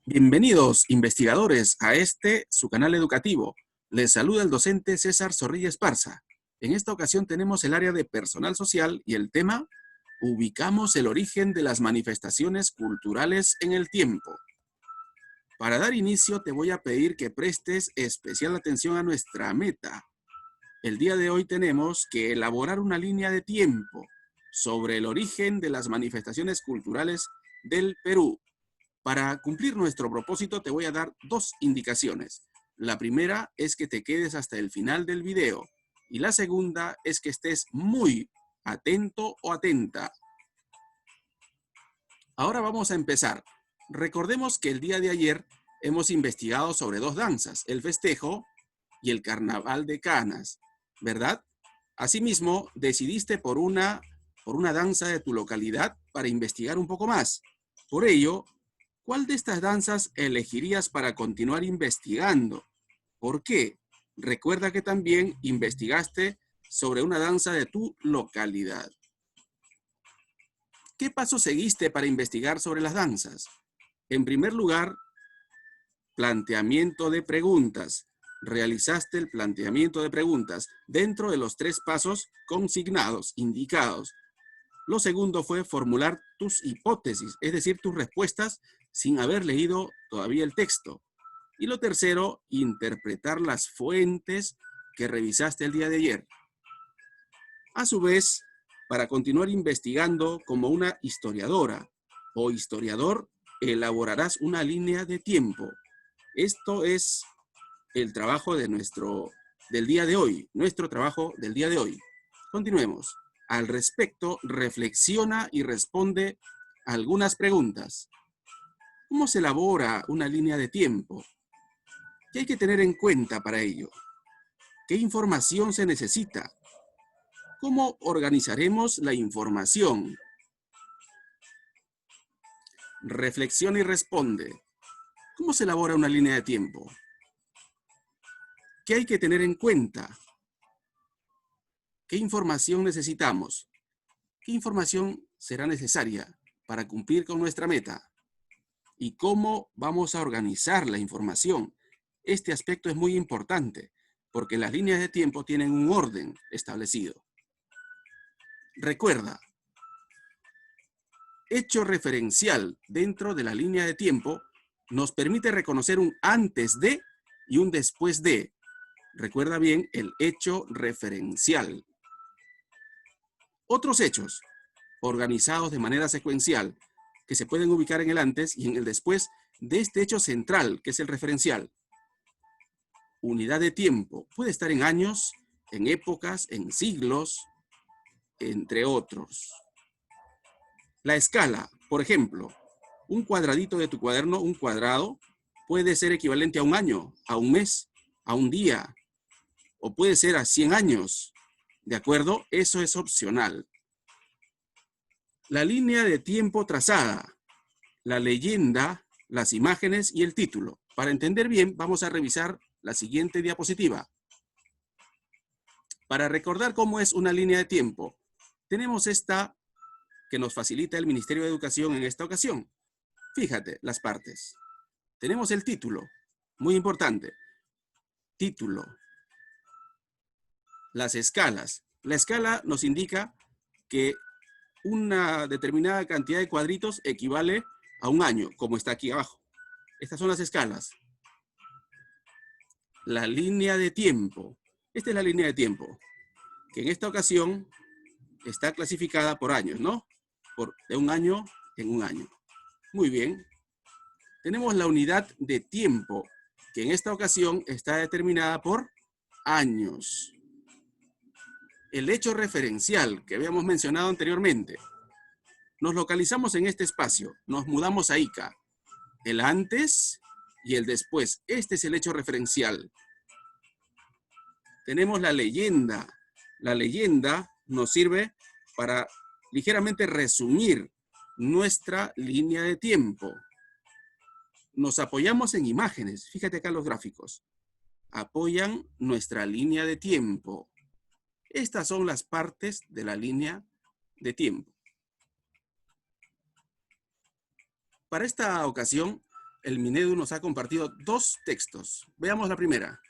Bienvenidos, investigadores, a su canal educativo. Les saluda el docente César Zorrilla Esparza. En esta ocasión tenemos el área de personal social y el tema: ubicamos el origen de las manifestaciones culturales en el tiempo. Para dar inicio te voy a pedir que prestes especial atención a nuestra meta. El día de hoy tenemos que elaborar una línea de tiempo sobre el origen de las manifestaciones culturales del Perú. Para cumplir nuestro propósito te voy a dar dos indicaciones. La primera es que te quedes hasta el final del video y la segunda es que estés muy atento o atenta. Ahora vamos a empezar. Recordemos que el día de ayer hemos investigado sobre dos danzas, el festejo y el carnaval de Canas, ¿verdad? Asimismo, decidiste por una danza de tu localidad para investigar un poco más. Por ello, ¿cuál de estas danzas elegirías para continuar investigando? ¿Por qué? Recuerda que también investigaste sobre una danza de tu localidad. ¿Qué pasos seguiste para investigar sobre las danzas? En primer lugar, planteamiento de preguntas. Realizaste el planteamiento de preguntas dentro de los 3 pasos consignados, indicados. Lo segundo fue formular tus hipótesis, es decir, tus respuestas sin haber leído todavía el texto. Y lo tercero, interpretar las fuentes que revisaste el día de ayer. A su vez, para continuar investigando como una historiadora o historiador, elaborarás una línea de tiempo. Esto es el trabajo del día de hoy, nuestro trabajo del día de hoy. Continuemos. Al respecto, reflexiona y responde algunas preguntas. ¿Cómo se elabora una línea de tiempo? ¿Qué hay que tener en cuenta para ello? ¿Qué información se necesita? ¿Cómo organizaremos la información? Reflexiona y responde. ¿Cómo se elabora una línea de tiempo? ¿Qué hay que tener en cuenta? ¿Qué información necesitamos? ¿Qué información será necesaria para cumplir con nuestra meta? ¿Y cómo vamos a organizar la información? Este aspecto es muy importante porque las líneas de tiempo tienen un orden establecido. Recuerda, hecho referencial dentro de la línea de tiempo nos permite reconocer un antes de y un después de. Recuerda bien el hecho referencial. Otros hechos, organizados de manera secuencial, que se pueden ubicar en el antes y en el después de este hecho central, que es el referencial. Unidad de tiempo puede estar en años, en épocas, en siglos, entre otros. La escala, por ejemplo, un cuadradito de tu cuaderno, un cuadrado, puede ser equivalente a un año, a un mes, a un día, o puede ser a 100 años. ¿De acuerdo? Eso es opcional. La línea de tiempo trazada, la leyenda, las imágenes y el título. Para entender bien, vamos a revisar la siguiente diapositiva. Para recordar cómo es una línea de tiempo, tenemos esta que nos facilita el Ministerio de Educación en esta ocasión. Fíjate, las partes. Tenemos el título, muy importante. Título. Las escalas. La escala nos indica que una determinada cantidad de cuadritos equivale a un año, como está aquí abajo. Estas son las escalas. La línea de tiempo. Esta es la línea de tiempo, que en esta ocasión está clasificada por años, ¿no? De un año en un año. Muy bien. Tenemos la unidad de tiempo, que en esta ocasión está determinada por años. El hecho referencial que habíamos mencionado anteriormente. Nos localizamos en este espacio, nos mudamos a Ica. El antes y el después. Este es el hecho referencial. Tenemos la leyenda. La leyenda nos sirve para ligeramente resumir nuestra línea de tiempo. Nos apoyamos en imágenes. Fíjate acá los gráficos. Apoyan nuestra línea de tiempo. Estas son las partes de la línea de tiempo. Para esta ocasión el Minedu nos ha compartido dos textos. Veamos la primera.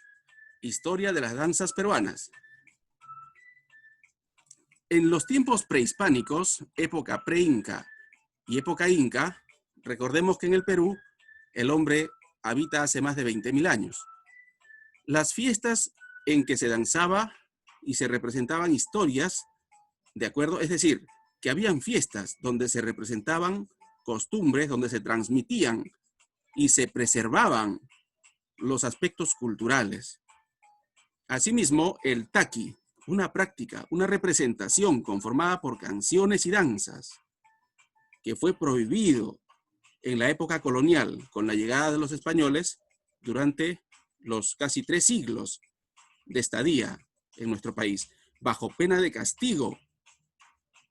Historia de las danzas peruanas. En los tiempos prehispánicos, época pre-inca y época inca, recordemos que en el Perú el hombre habita hace más de 20.000 años. Las fiestas en que se danzaba y se representaban historias, ¿de acuerdo? Es decir, que habían fiestas donde se representaban costumbres, donde se transmitían y se preservaban los aspectos culturales. Asimismo, el taqui, una práctica, una representación conformada por canciones y danzas, que fue prohibido en la época colonial con la llegada de los españoles durante los casi 3 siglos de estadía en nuestro país, bajo pena de castigo,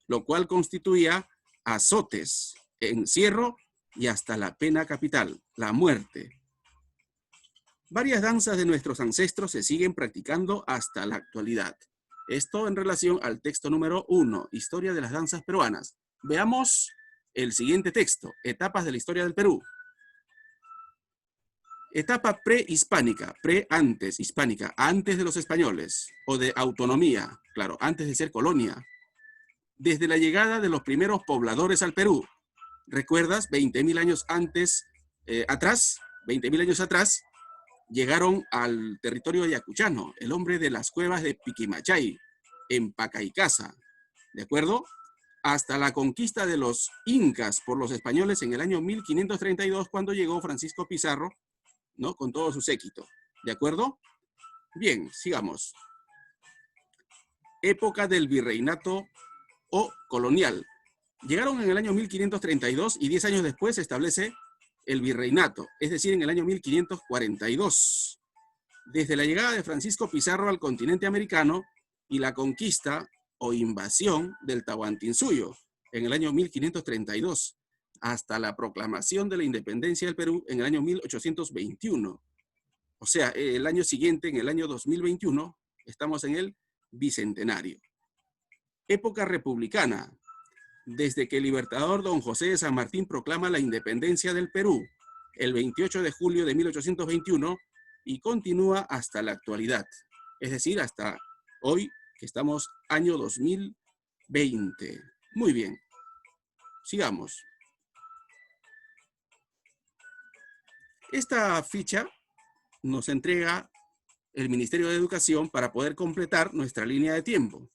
lo cual constituía azotes, encierro y hasta la pena capital, la muerte. Varias danzas de nuestros ancestros se siguen practicando hasta la actualidad. Esto en relación al texto número 1, Historia de las danzas peruanas. Veamos el siguiente texto, Etapas de la historia del Perú. Etapa prehispánica, antes hispánica, antes de los españoles, o de autonomía, claro, antes de ser colonia. Desde la llegada de los primeros pobladores al Perú, ¿recuerdas? 20.000 años atrás, 20.000 años atrás, llegaron al territorio ayacuchano, el hombre de las cuevas de Piquimachay, en Pacaicasa, ¿de acuerdo? Hasta la conquista de los incas por los españoles en el año 1532, cuando llegó Francisco Pizarro, ¿no? Con todo su séquito, ¿de acuerdo? Bien, sigamos. Época del virreinato o colonial. Llegaron en el año 1532 y 10 años después se establece el virreinato, es decir, en el año 1542. Desde la llegada de Francisco Pizarro al continente americano y la conquista o invasión del Tahuantinsuyo en el año 1532, hasta la proclamación de la independencia del Perú en el año 1821. O sea, el año siguiente, en el año 2021, estamos en el bicentenario. Época republicana. Desde que el libertador don José de San Martín proclama la independencia del Perú el 28 de julio de 1821 y continúa hasta la actualidad. Es decir, hasta hoy, que estamos año 2020. Muy bien. Sigamos. Esta ficha nos entrega el Ministerio de Educación para poder completar nuestra línea de tiempo,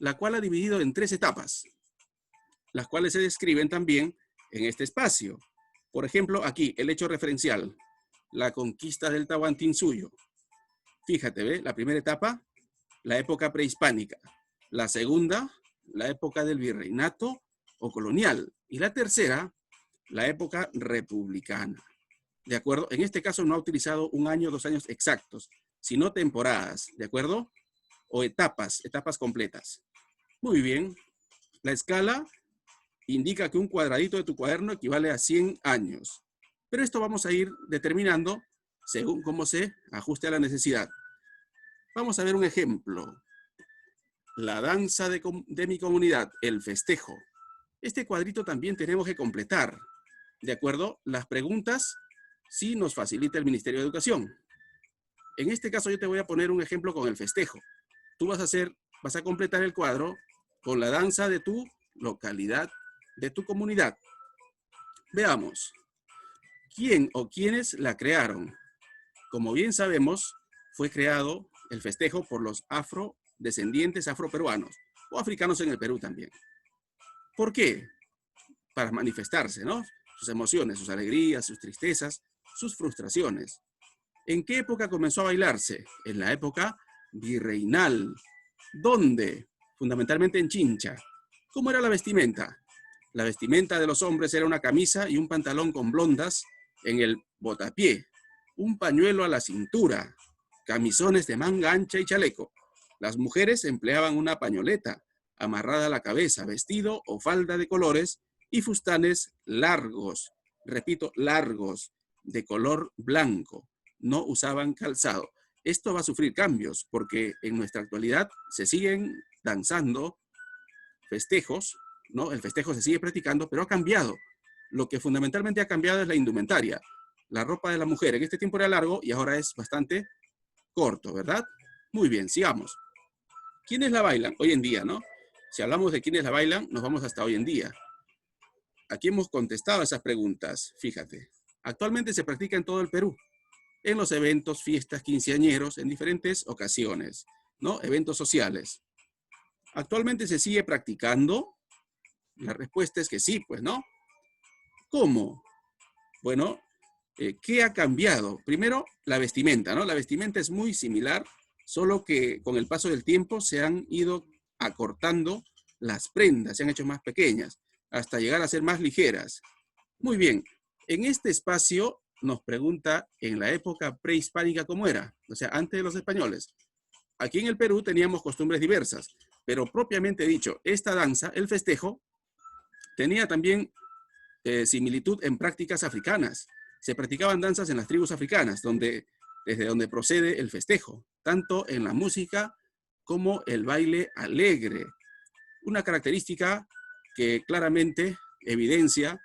la cual ha dividido en 3 etapas, las cuales se describen también en este espacio. Por ejemplo, aquí, el hecho referencial, la conquista del Tahuantinsuyo. Fíjate, ¿ve? La primera etapa, la época prehispánica. La segunda, la época del virreinato o colonial. Y la tercera, la época republicana. ¿De acuerdo? En este caso no ha utilizado 1 año, 2 años exactos, sino temporadas, ¿de acuerdo? O etapas completas. Muy bien. La escala indica que un cuadradito de tu cuaderno equivale a 100 años. Pero esto vamos a ir determinando según cómo se ajuste a la necesidad. Vamos a ver un ejemplo. La danza de mi comunidad, el festejo. Este cuadrito también tenemos que completar. ¿De acuerdo? Las preguntas sí nos facilita el Ministerio de Educación. En este caso yo te voy a poner un ejemplo con el festejo. Tú vas a completar el cuadro con la danza de tu localidad, de tu comunidad. Veamos. ¿Quién o quiénes la crearon? Como bien sabemos, fue creado el festejo por los afrodescendientes afroperuanos o africanos en el Perú también. ¿Por qué? Para manifestarse, ¿no? Sus emociones, sus alegrías, sus tristezas, sus frustraciones. ¿En qué época comenzó a bailarse? En la época virreinal. ¿Dónde? Fundamentalmente en Chincha. ¿Cómo era la vestimenta? La vestimenta de los hombres era una camisa y un pantalón con blondas en el botapié, un pañuelo a la cintura, camisones de manga ancha y chaleco. Las mujeres empleaban una pañoleta amarrada a la cabeza, vestido o falda de colores y fustanes largos, repito, largos, de color blanco. No usaban calzado. Esto va a sufrir cambios porque en nuestra actualidad se siguen danzando festejos, ¿no? El festejo se sigue practicando, pero ha cambiado. Lo que fundamentalmente ha cambiado es la indumentaria. la ropa de la mujer en este tiempo era largo y ahora es bastante corto, ¿verdad? Muy bien, sigamos. ¿Quiénes la bailan? Hoy en día, ¿no? Si hablamos de quiénes la bailan, nos vamos hasta hoy en día. Aquí hemos contestado esas preguntas, fíjate. Actualmente se practica en todo el Perú, en los eventos, fiestas, quinceañeros, en diferentes ocasiones, ¿no? Eventos sociales. ¿Actualmente se sigue practicando? La respuesta es que sí, pues, ¿no? ¿Cómo? Bueno, ¿qué ha cambiado? Primero, la vestimenta, ¿no? La vestimenta es muy similar, solo que con el paso del tiempo se han ido acortando las prendas, se han hecho más pequeñas, hasta llegar a ser más ligeras. Muy bien, en este espacio nos pregunta en la época prehispánica cómo era, o sea, antes de los españoles. Aquí en el Perú teníamos costumbres diversas, pero propiamente dicho, esta danza, el festejo, tenía también similitud en prácticas africanas. Se practicaban danzas en las tribus africanas, desde donde procede el festejo, tanto en la música como el baile alegre. Una característica que claramente evidencia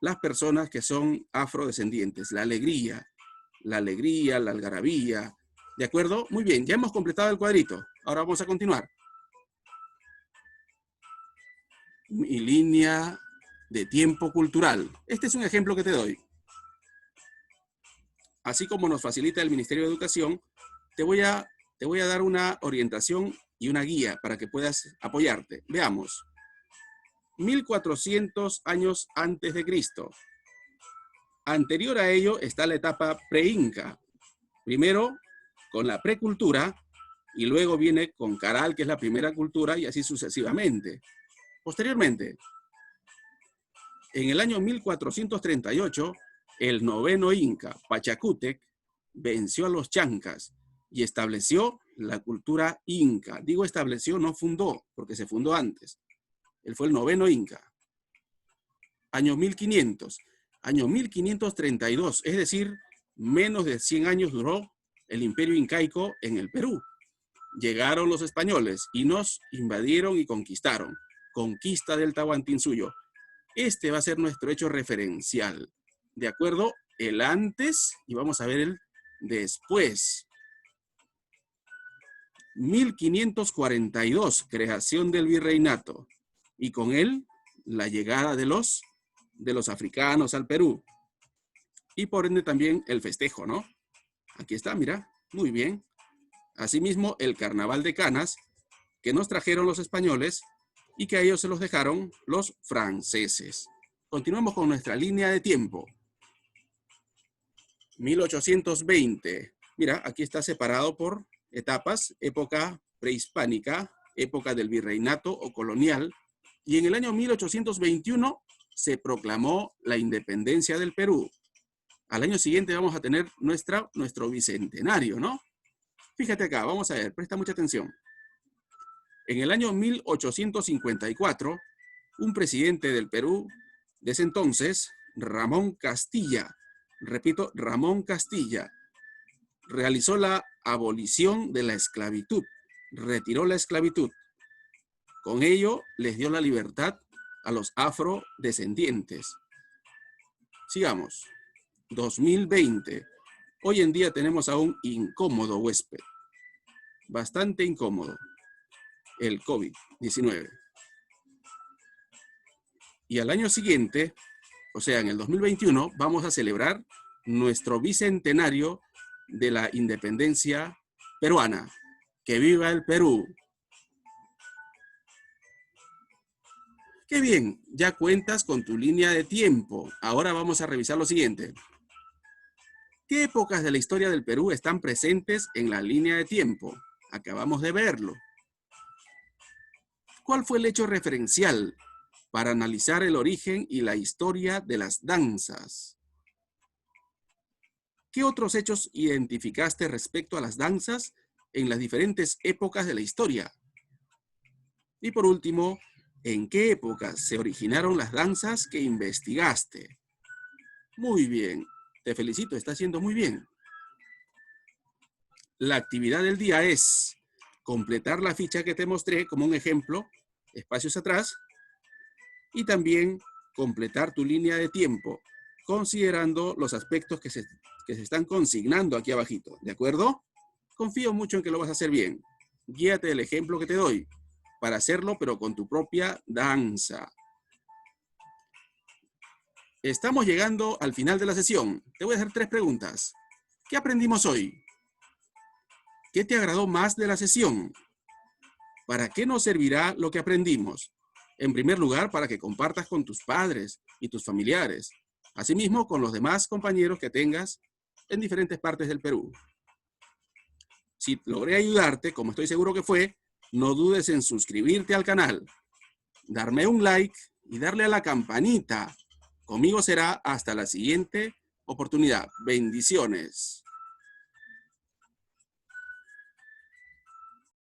las personas que son afrodescendientes, la algarabía. ¿De acuerdo? Muy bien, ya hemos completado el cuadrito. Ahora vamos a continuar. Mi línea de tiempo cultural. Este es un ejemplo que te doy. Así como nos facilita el Ministerio de Educación, te voy a dar una orientación y una guía para que puedas apoyarte. Veamos. 1400 años antes de Cristo. Anterior a ello está la etapa pre-inca. Primero con la precultura y luego viene con Caral, que es la primera cultura, y así sucesivamente. Posteriormente, en el año 1438, el noveno Inca, Pachacútec, venció a los chancas y estableció la cultura inca. Digo estableció, no fundó, porque se fundó antes. Él fue el noveno Inca. Año 1500. Año 1532, es decir, menos de 100 años duró el imperio incaico en el Perú. Llegaron los españoles y nos invadieron y conquistaron. Conquista del Tahuantinsuyo. Este va a ser nuestro hecho referencial. ¿De acuerdo? El antes y vamos a ver el después. 1542, creación del virreinato. Y con él, la llegada de los africanos al Perú. Y por ende también el festejo, ¿no? Aquí está, mira, muy bien. Asimismo, el carnaval de Canas, que nos trajeron los españoles y que a ellos se los dejaron los franceses. Continuamos con nuestra línea de tiempo. 1820. Mira, aquí está separado por etapas, época prehispánica, época del virreinato o colonial, y en el año 1821 se proclamó la independencia del Perú. Al año siguiente vamos a tener nuestro bicentenario, ¿no? Fíjate acá, vamos a ver, presta mucha atención. En el año 1854, un presidente del Perú, de ese entonces, Ramón Castilla, repito, Ramón Castilla, realizó la abolición de la esclavitud, retiró la esclavitud. Con ello, les dio la libertad a los afrodescendientes. Sigamos. 2020. Hoy en día tenemos a un incómodo huésped, bastante incómodo, el COVID-19. Y al año siguiente, o sea, en el 2021, vamos a celebrar nuestro bicentenario de la independencia peruana. ¡Que viva el Perú! ¡Qué bien! Ya cuentas con tu línea de tiempo. Ahora vamos a revisar lo siguiente. ¿Qué épocas de la historia del Perú están presentes en la línea de tiempo? Acabamos de verlo. ¿Cuál fue el hecho referencial para analizar el origen y la historia de las danzas? ¿Qué otros hechos identificaste respecto a las danzas en las diferentes épocas de la historia? Y por último, ¿en qué épocas se originaron las danzas que investigaste? Muy bien, te felicito, estás haciendo muy bien. La actividad del día es completar la ficha que te mostré como un ejemplo, espacios atrás, y también completar tu línea de tiempo considerando los aspectos que se están consignando aquí abajito, ¿de acuerdo? Confío mucho en que lo vas a hacer bien. Guíate del ejemplo que te doy para hacerlo, pero con tu propia danza. Estamos llegando al final de la sesión. Te voy a hacer 3 preguntas. ¿Qué aprendimos hoy? ¿Qué te agradó más de la sesión? ¿Para qué nos servirá lo que aprendimos? En primer lugar, para que compartas con tus padres y tus familiares, asimismo con los demás compañeros que tengas en diferentes partes del Perú. Si logré ayudarte, como estoy seguro que fue, no dudes en suscribirte al canal, darme un like y darle a la campanita. Conmigo será hasta la siguiente oportunidad. Bendiciones.